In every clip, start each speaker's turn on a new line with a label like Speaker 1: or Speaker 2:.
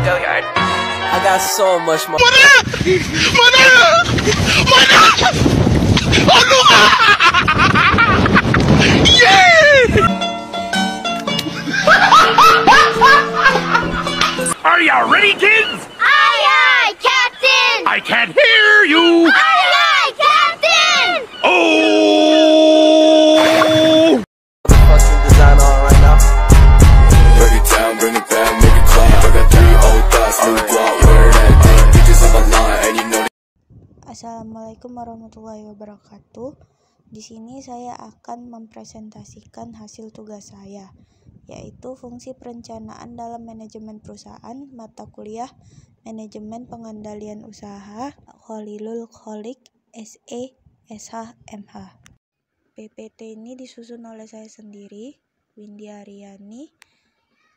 Speaker 1: Go-Yard. I got so much more.
Speaker 2: Are you ready, kids?
Speaker 3: Aye, aye, Captain!
Speaker 2: I can't hear you!
Speaker 3: Aye, aye, Captain!
Speaker 2: Oh!
Speaker 1: Fucking design on right now.
Speaker 4: Break it down, bring it back, make it clap. I got 3 old thoughts, new guap, wear that thing. Bitches on my line, and you know.
Speaker 5: Assalamualaikum warahmatullahi wabarakatuh. Di sini saya akan mempresentasikan hasil tugas saya, yaitu fungsi perencanaan dalam manajemen perusahaan, mata kuliah Manajemen Pengendalian Usaha, Khalilul Kholik, SE, SH, MH. PPT ini disusun oleh saya sendiri, Windy Aryani,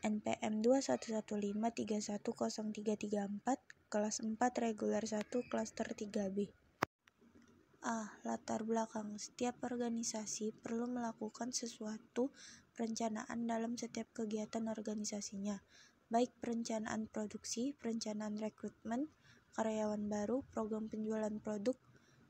Speaker 5: NPM 2115310334, kelas 4 reguler 1, klaster 3B. Latar belakang. Setiap organisasi perlu melakukan sesuatu perencanaan dalam setiap kegiatan organisasinya, baik perencanaan produksi, perencanaan rekrutmen karyawan baru, program penjualan produk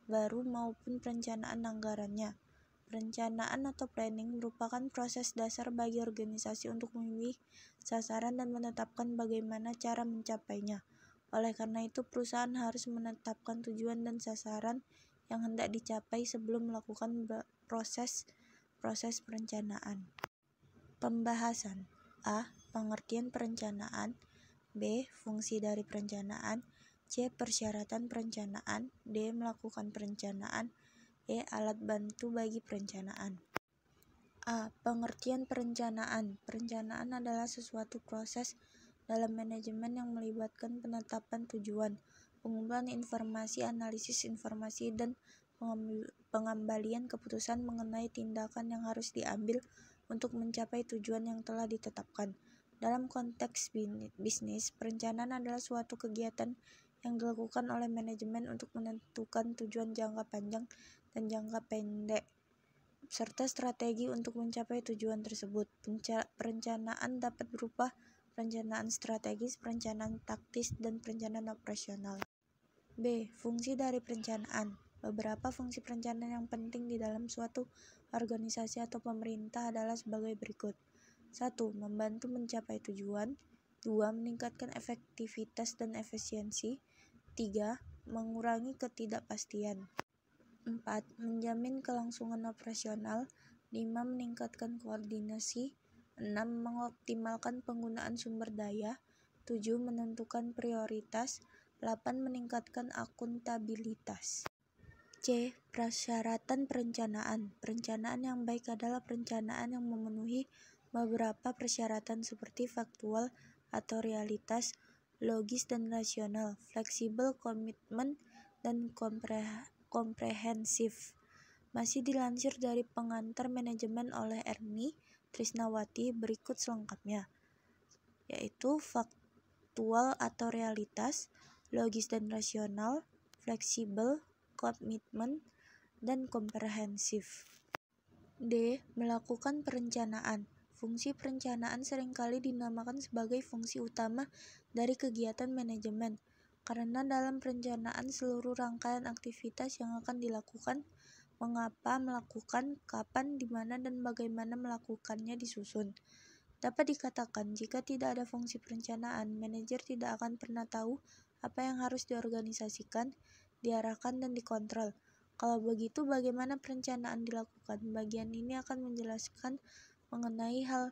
Speaker 5: baru maupun perencanaan anggarannya. Perencanaan atau planning merupakan proses dasar bagi organisasi untuk memilih sasaran dan menetapkan bagaimana cara mencapainya. Oleh karena itu, perusahaan harus menetapkan tujuan dan sasaran yang hendak dicapai sebelum melakukan proses perencanaan. Pembahasan. A. Pengertian perencanaan. B. Fungsi dari perencanaan. C. Persyaratan perencanaan. D. Melakukan perencanaan. E. Alat bantu bagi perencanaan. A. Pengertian perencanaan. Perencanaan adalah sesuatu proses dalam manajemen yang melibatkan penetapan tujuan, pengumpulan informasi, analisis informasi, dan pengembalian keputusan mengenai tindakan yang harus diambil untuk mencapai tujuan yang telah ditetapkan. Dalam konteks bisnis, perencanaan adalah suatu kegiatan yang dilakukan oleh manajemen untuk menentukan tujuan jangka panjang dan jangka pendek, serta strategi untuk mencapai tujuan tersebut. Perencanaan dapat berupa perencanaan strategis, perencanaan taktis, dan perencanaan operasional. B. Fungsi dari perencanaan. Beberapa fungsi perencanaan yang penting di dalam suatu organisasi atau pemerintah adalah sebagai berikut. 1. Membantu mencapai tujuan. 2. Meningkatkan efektivitas dan efisiensi. 3. Mengurangi ketidakpastian. 4. Menjamin kelangsungan operasional. 5. Meningkatkan koordinasi. 6. Mengoptimalkan penggunaan sumber daya. 7. Menentukan prioritas. 8. Meningkatkan akuntabilitas. C. Persyaratan perencanaan. Perencanaan yang baik adalah perencanaan yang memenuhi beberapa persyaratan seperti faktual atau realitas, logis dan rasional, fleksibel, komitmen, dan komprehensif. Masih dilansir dari pengantar manajemen oleh Erni Trisnawati, berikut selengkapnya, yaitu faktual atau realitas, logis dan rasional, fleksibel, komitmen, dan komprehensif. D. Melakukan perencanaan. Fungsi perencanaan seringkali dinamakan sebagai fungsi utama dari kegiatan manajemen, karena dalam perencanaan seluruh rangkaian aktivitas yang akan dilakukan, mengapa melakukan, kapan, di mana, dan bagaimana melakukannya disusun. Dapat dikatakan, jika tidak ada fungsi perencanaan, manajer tidak akan pernah tahu apa yang harus diorganisasikan, diarahkan, dan dikontrol. Kalau begitu, bagaimana perencanaan dilakukan? Bagian ini akan menjelaskan mengenai hal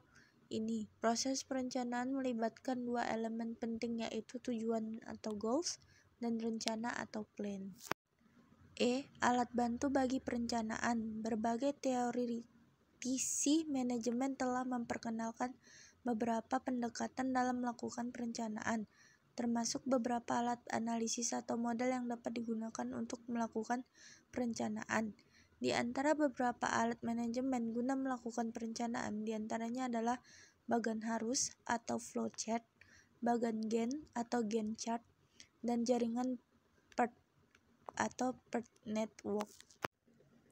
Speaker 5: ini. Proses perencanaan melibatkan 2 elemen penting, yaitu tujuan atau goals dan rencana atau plan. E. Alat bantu bagi perencanaan. Berbagai teoritisi manajemen telah memperkenalkan beberapa pendekatan dalam melakukan perencanaan, termasuk beberapa alat analisis atau model yang dapat digunakan untuk melakukan perencanaan. Di antara beberapa alat manajemen guna melakukan perencanaan, diantaranya adalah bagan harus atau flowchart, bagan Gantt atau Gantt chart, dan jaringan PERT atau PERT network.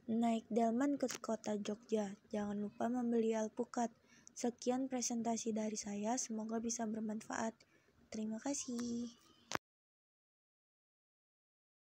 Speaker 5: Naik delman ke kota Jogja, jangan lupa membeli alpukat. Sekian presentasi dari saya, semoga bisa bermanfaat. Terima kasih.